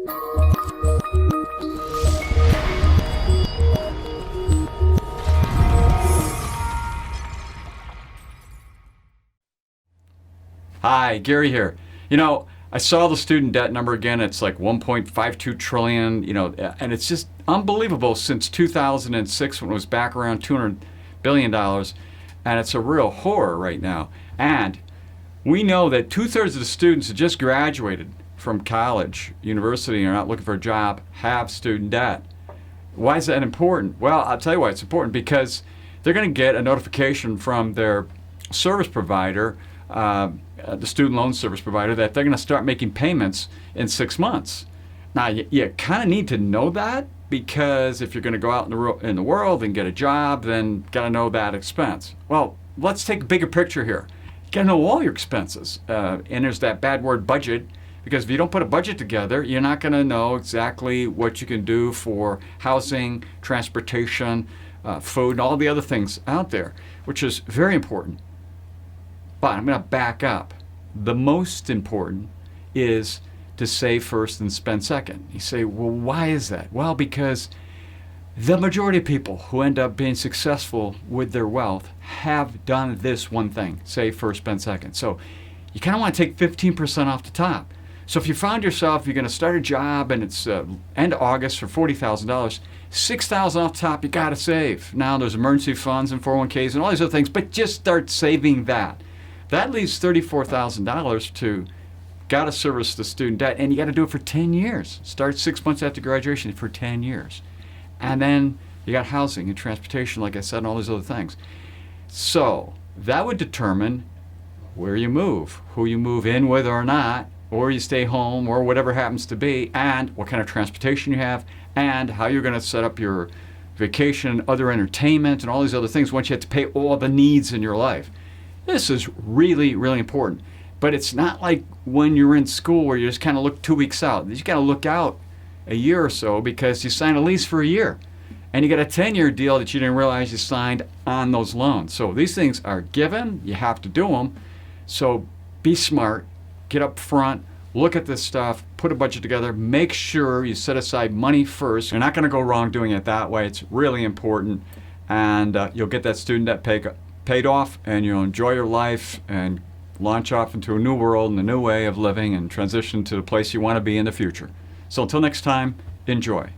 Hi, Gary here. I saw the student debt number again. It's like 1.52 trillion, and it's just unbelievable since 2006 when it was back around $200 billion. And it's a real horror right now. And we know that 2/3 of the students that just graduated from college, university, and are not looking for a job have student debt. Why is that important? Well, I'll tell you why it's important, because they're going to get a notification from their service provider, the student loan service provider, that they're going to start making payments in 6 months. Now, you kind of need to know that, because if you're going to go out in the world and get a job, then got to know that expense. Well, let's take a bigger picture here. You got to know all your expenses. And there's that bad word budget, because if you don't put a budget together, you're not going to know exactly what you can do for housing, transportation, food, and all the other things out there, which is very important. But I'm going to back up. The most important is to save first and spend second. You say, well, why is that? Well, because the majority of people who end up being successful with their wealth have done this one thing: save first, spend second. So you kind of want to take 15% off the top. So if you found yourself, you're going to start a job and it's end of August for $40,000, $6,000 off the top, you got to save. Now there's emergency funds and 401ks and all these other things, but just start saving that. That leaves $34,000 to got to service the student debt, and you got to do it for 10 years. Start 6 months after graduation for 10 years. And then you got housing and transportation, like I said, and all these other things. So that would determine where you move, who you move in with or not, or you stay home, or whatever happens to be, and what kind of transportation you have, and how you're going to set up your vacation, other entertainment, and all these other things once you have to pay all the needs in your life. This is really, really important. But it's not like when you're in school where you just kind of look 2 weeks out. You got to look out a year or so, because you signed a lease for a year. And you got a 10-year deal that you didn't realize you signed on those loans. So these things are given. You have to do them. So be smart. Get up front. Look at this stuff. Put a budget together. Make sure you set aside money first. You're not going to go wrong doing it that way. It's really important. And you'll get that student debt paid off, and you'll enjoy your life and launch off into a new world and a new way of living and transition to the place you want to be in the future. So until next time, enjoy.